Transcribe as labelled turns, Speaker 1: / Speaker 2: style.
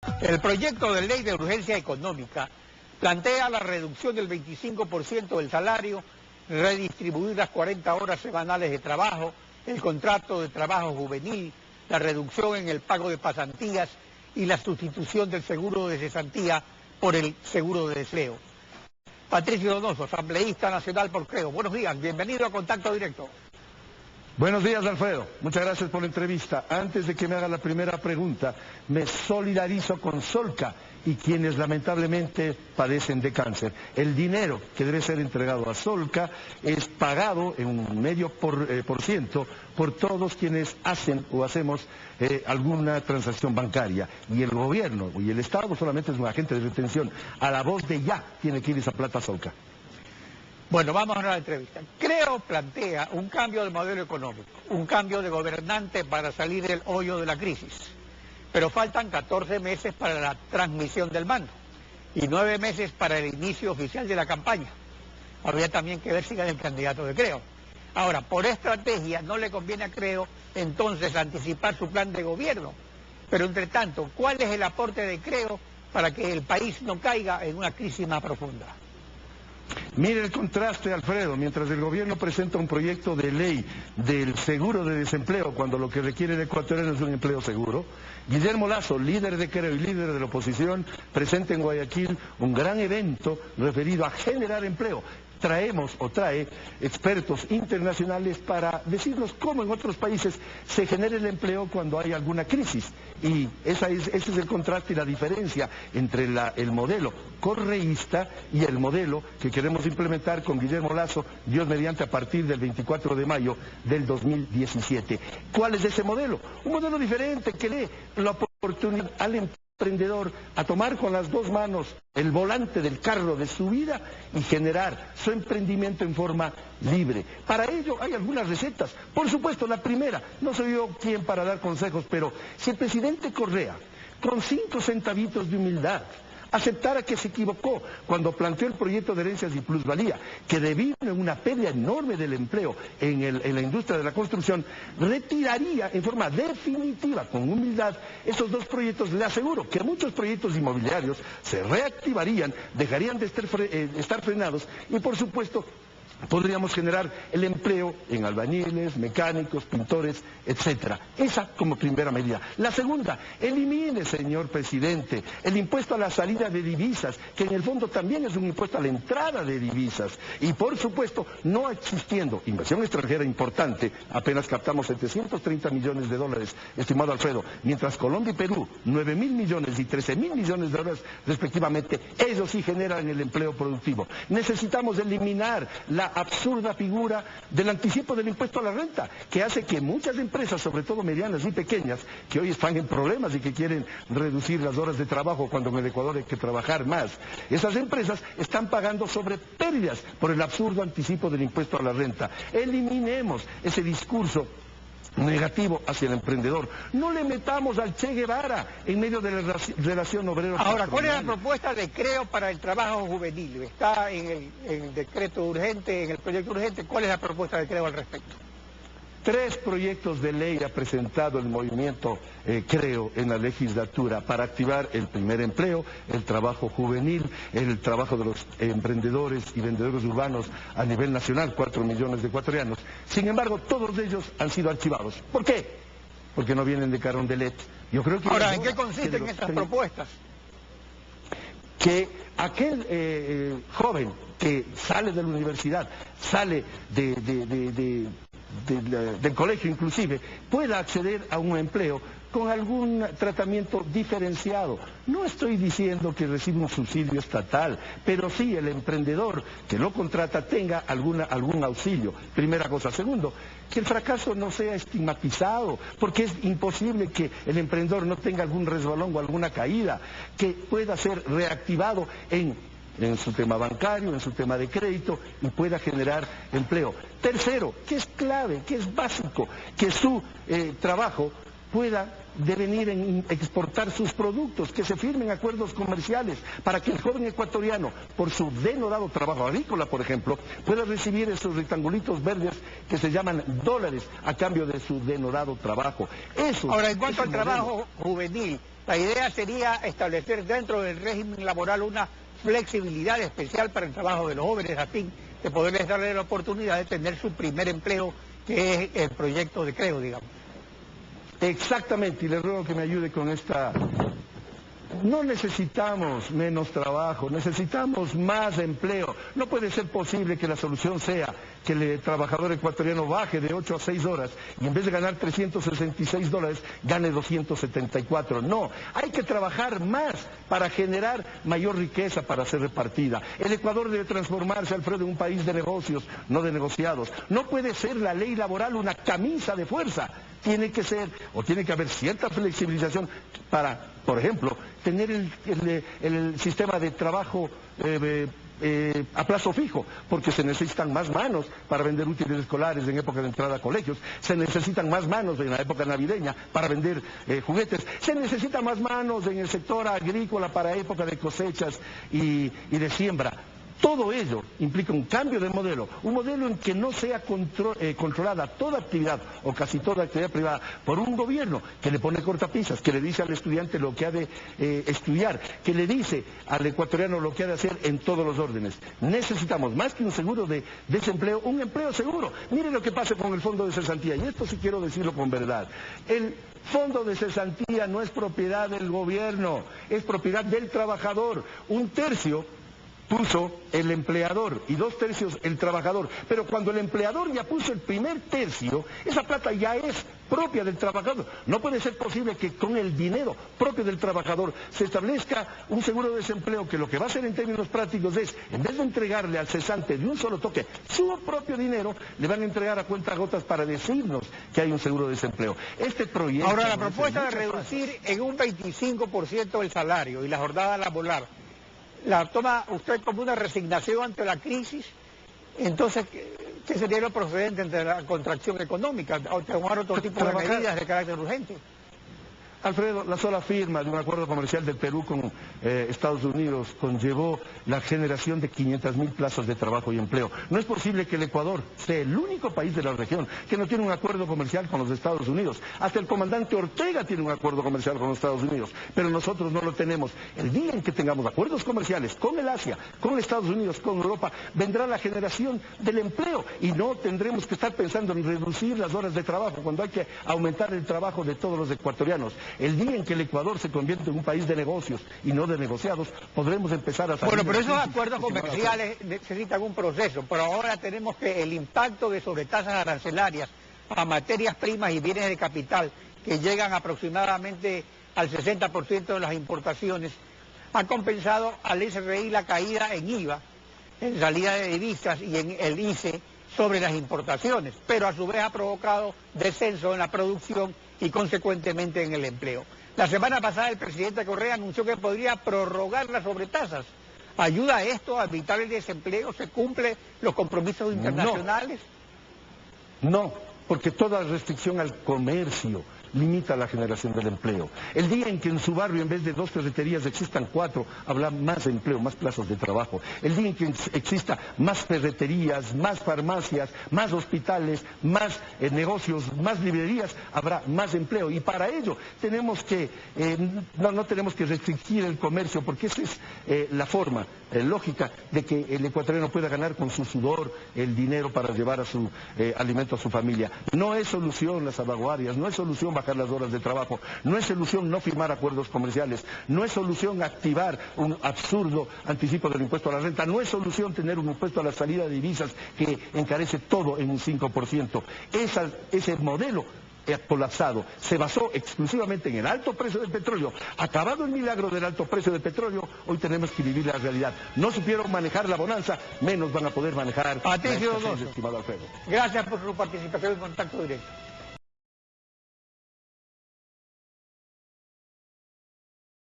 Speaker 1: El proyecto de ley de urgencia económica plantea la reducción del 25% del salario, redistribuir las 40 horas semanales de trabajo, el contrato de trabajo juvenil, la reducción en el pago de pasantías y la sustitución del seguro de cesantía por el seguro de desempleo. Patricio Donoso, asambleísta nacional por Creo. Buenos días, bienvenido a Contacto Directo.
Speaker 2: Buenos días, Alfredo. Muchas gracias por la entrevista. Antes de que me haga la primera pregunta, me solidarizo con Solca y quienes lamentablemente padecen de cáncer. El dinero que debe ser entregado a Solca es pagado en un medio por ciento por todos quienes hacen o hacemos alguna transacción bancaria. Y el gobierno y el Estado solamente es un agente de retención. A la voz de ya tiene que ir esa plata a Solca.
Speaker 1: Bueno, vamos a la entrevista. Creo plantea un cambio de modelo económico, un cambio de gobernante para salir del hoyo de la crisis. Pero faltan 14 meses para la transmisión del mando y 9 meses para el inicio oficial de la campaña. Habría también que ver si gana el candidato de Creo. Ahora, por estrategia no le conviene a Creo entonces anticipar su plan de gobierno. Pero entre tanto, ¿cuál es el aporte de Creo para que el país no caiga en una crisis más profunda?
Speaker 2: Mire el contraste, Alfredo. Mientras el gobierno presenta un proyecto de ley del seguro de desempleo, cuando lo que requiere el ecuatoriano es un empleo seguro, Guillermo Lasso, líder de Creo y líder de la oposición, presenta en Guayaquil un gran evento referido a generar empleo. Trae expertos internacionales para decirnos cómo en otros países se genera el empleo cuando hay alguna crisis. Y ese es el contraste y la diferencia entre el modelo correísta y el modelo que queremos implementar con Guillermo Lasso, Dios mediante, a partir del 24 de mayo del 2017. ¿Cuál es ese modelo? Un modelo diferente que le dé la oportunidad al emprendedor a tomar con las dos manos el volante del carro de su vida y generar su emprendimiento en forma libre. Para ello hay algunas recetas. Por supuesto, la primera, no soy yo quien para dar consejos, pero si el presidente Correa, con 5 centavitos de humildad, aceptara que se equivocó cuando planteó el proyecto de herencias y plusvalía, que devino en una pérdida enorme del empleo en la industria de la construcción, retiraría en forma definitiva, con humildad, esos dos proyectos. Le aseguro que muchos proyectos inmobiliarios se reactivarían, dejarían de estar frenados y, por supuesto, podríamos generar el empleo en albañiles, mecánicos, pintores, etcétera. Esa como primera medida. La segunda, elimine, señor presidente, el impuesto a la salida de divisas, que en el fondo también es un impuesto a la entrada de divisas. Y por supuesto, no existiendo inversión extranjera importante, apenas captamos 730 millones de dólares, estimado Alfredo, mientras Colombia y Perú, 9.000 millones y 13.000 millones de dólares respectivamente, ellos sí generan el empleo productivo. Necesitamos eliminar la absurda figura del anticipo del impuesto a la renta, que hace que muchas empresas, sobre todo medianas y pequeñas, que hoy están en problemas y que quieren reducir las horas de trabajo cuando en el Ecuador hay que trabajar más, esas empresas están pagando sobre pérdidas por el absurdo anticipo del impuesto a la renta. Eliminemos ese discurso negativo hacia el emprendedor. No le metamos al Che Guevara en medio de la relación obrero.
Speaker 1: Ahora, ¿cuál es la propuesta de Creo para el trabajo juvenil? Está en el decreto urgente, en el proyecto urgente. ¿Cuál es la propuesta de Creo al respecto?
Speaker 2: 3 proyectos de ley ha presentado el movimiento Creo en la legislatura para activar el primer empleo, el trabajo juvenil, el trabajo de los emprendedores y vendedores urbanos a nivel nacional, 4 millones de ecuatorianos. Sin embargo, todos ellos han sido archivados. ¿Por qué? Porque no vienen de Carondelet. Yo creo que
Speaker 1: ahora, ¿en qué consisten estas propuestas?
Speaker 2: Que aquel joven que sale de la universidad, sale del colegio inclusive, pueda acceder a un empleo con algún tratamiento diferenciado. No estoy diciendo que reciba un subsidio estatal, pero sí el emprendedor que lo contrata tenga algún auxilio. Primera cosa. Segundo, que el fracaso no sea estigmatizado, porque es imposible que el emprendedor no tenga algún resbalón o alguna caída, que pueda ser reactivado en su tema bancario, en su tema de crédito, y pueda generar empleo. Tercero, que es clave, que es básico, que su trabajo pueda devenir en exportar sus productos, que se firmen acuerdos comerciales para que el joven ecuatoriano, por su denodado trabajo agrícola, por ejemplo, pueda recibir esos rectangulitos verdes que se llaman dólares a cambio de su denodado trabajo. Eso.
Speaker 1: Ahora, en cuanto al trabajo juvenil, La idea sería establecer dentro del régimen laboral una flexibilidad especial para el trabajo de los jóvenes, a fin de poderles darle la oportunidad de tener su primer empleo, que es el proyecto de Creo, digamos.
Speaker 2: Exactamente, y le ruego que me ayude con esta. No necesitamos menos trabajo, necesitamos más empleo. No puede ser posible que la solución sea que el trabajador ecuatoriano baje de 8 a 6 horas y en vez de ganar $366, gane 274. No, hay que trabajar más para generar mayor riqueza para ser repartida. El Ecuador debe transformarse, Alfredo, en un país de negocios, no de negociados. No puede ser la ley laboral una camisa de fuerza. Tiene que ser, o tiene que haber cierta flexibilización para, por ejemplo, tener el sistema de trabajo a plazo fijo, porque se necesitan más manos para vender útiles escolares en época de entrada a colegios, se necesitan más manos en la época navideña para vender juguetes, se necesitan más manos en el sector agrícola para época de cosechas y de siembra. Todo ello implica un cambio de modelo, un modelo en que no sea controlada toda actividad o casi toda actividad privada por un gobierno que le pone cortapisas, que le dice al estudiante lo que ha de estudiar, que le dice al ecuatoriano lo que ha de hacer en todos los órdenes. Necesitamos más que un seguro de desempleo, un empleo seguro. Mire lo que pasa con el fondo de cesantía, y esto sí quiero decirlo con verdad. El fondo de cesantía no es propiedad del gobierno, es propiedad del trabajador. Un tercio puso el empleador y 2 tercios el trabajador. Pero cuando el empleador ya puso el primer tercio, esa plata ya es propia del trabajador. No puede ser posible que con el dinero propio del trabajador se establezca un seguro de desempleo que lo que va a hacer en términos prácticos es, en vez de entregarle al cesante de un solo toque su propio dinero, le van a entregar a cuentagotas para decirnos que hay un seguro de desempleo. Este proyecto...
Speaker 1: Ahora, la propuesta de reducir en un 25% el salario y la jornada laboral, ¿la toma usted como una resignación ante la crisis? Entonces, ¿qué sería lo procedente entre la contracción económica o tomar otro tipo de medidas de carácter urgente?
Speaker 2: Alfredo, la sola firma de un acuerdo comercial del Perú con Estados Unidos conllevó la generación de 500.000 plazas de trabajo y empleo. No es posible que el Ecuador sea el único país de la región que no tiene un acuerdo comercial con los Estados Unidos. Hasta el comandante Ortega tiene un acuerdo comercial con los Estados Unidos, pero nosotros no lo tenemos. El día en que tengamos acuerdos comerciales con el Asia, con Estados Unidos, con Europa, vendrá la generación del empleo y no tendremos que estar pensando en reducir las horas de trabajo cuando hay que aumentar el trabajo de todos los ecuatorianos. El día en que el Ecuador se convierte en un país de negocios y no de negociados, podremos empezar a salir...
Speaker 1: Bueno, pero esos acuerdos comerciales necesitan un proceso, pero ahora tenemos que el impacto de sobretasas arancelarias a materias primas y bienes de capital, que llegan aproximadamente al 60% de las importaciones, ha compensado al SRI la caída en IVA, en salida de divisas y en el ICE sobre las importaciones, pero a su vez ha provocado descenso en la producción y consecuentemente en el empleo. La semana pasada el presidente Correa anunció que podría prorrogar las sobretasas. ¿Ayuda esto a evitar el desempleo? ¿Se cumplen los compromisos internacionales?
Speaker 2: No, porque toda restricción al comercio limita la generación del empleo. El día en que en su barrio en vez de 2 ferreterías existan 4, habrá más empleo, más plazas de trabajo. El día en que exista más ferreterías, más farmacias, más hospitales, más negocios, más librerías, habrá más empleo. Y para ello tenemos que, no tenemos que restringir el comercio, porque esa es la forma lógica de que el ecuatoriano pueda ganar con su sudor el dinero para llevar a su alimento a su familia. No es solución las salvaguardias, no es solución bajar las horas de trabajo, no es solución no firmar acuerdos comerciales, no es solución activar un absurdo anticipo del impuesto a la renta, no es solución tener un impuesto a la salida de divisas que encarece todo en un 5%. Ese modelo colapsado se basó exclusivamente en el alto precio del petróleo. Acabado el milagro del alto precio del petróleo, hoy tenemos que vivir la realidad. No supieron manejar la bonanza, menos van a poder manejar
Speaker 1: Patricio
Speaker 2: Donoso, estimado Alfredo.
Speaker 1: Gracias por su participación en Contacto Directo.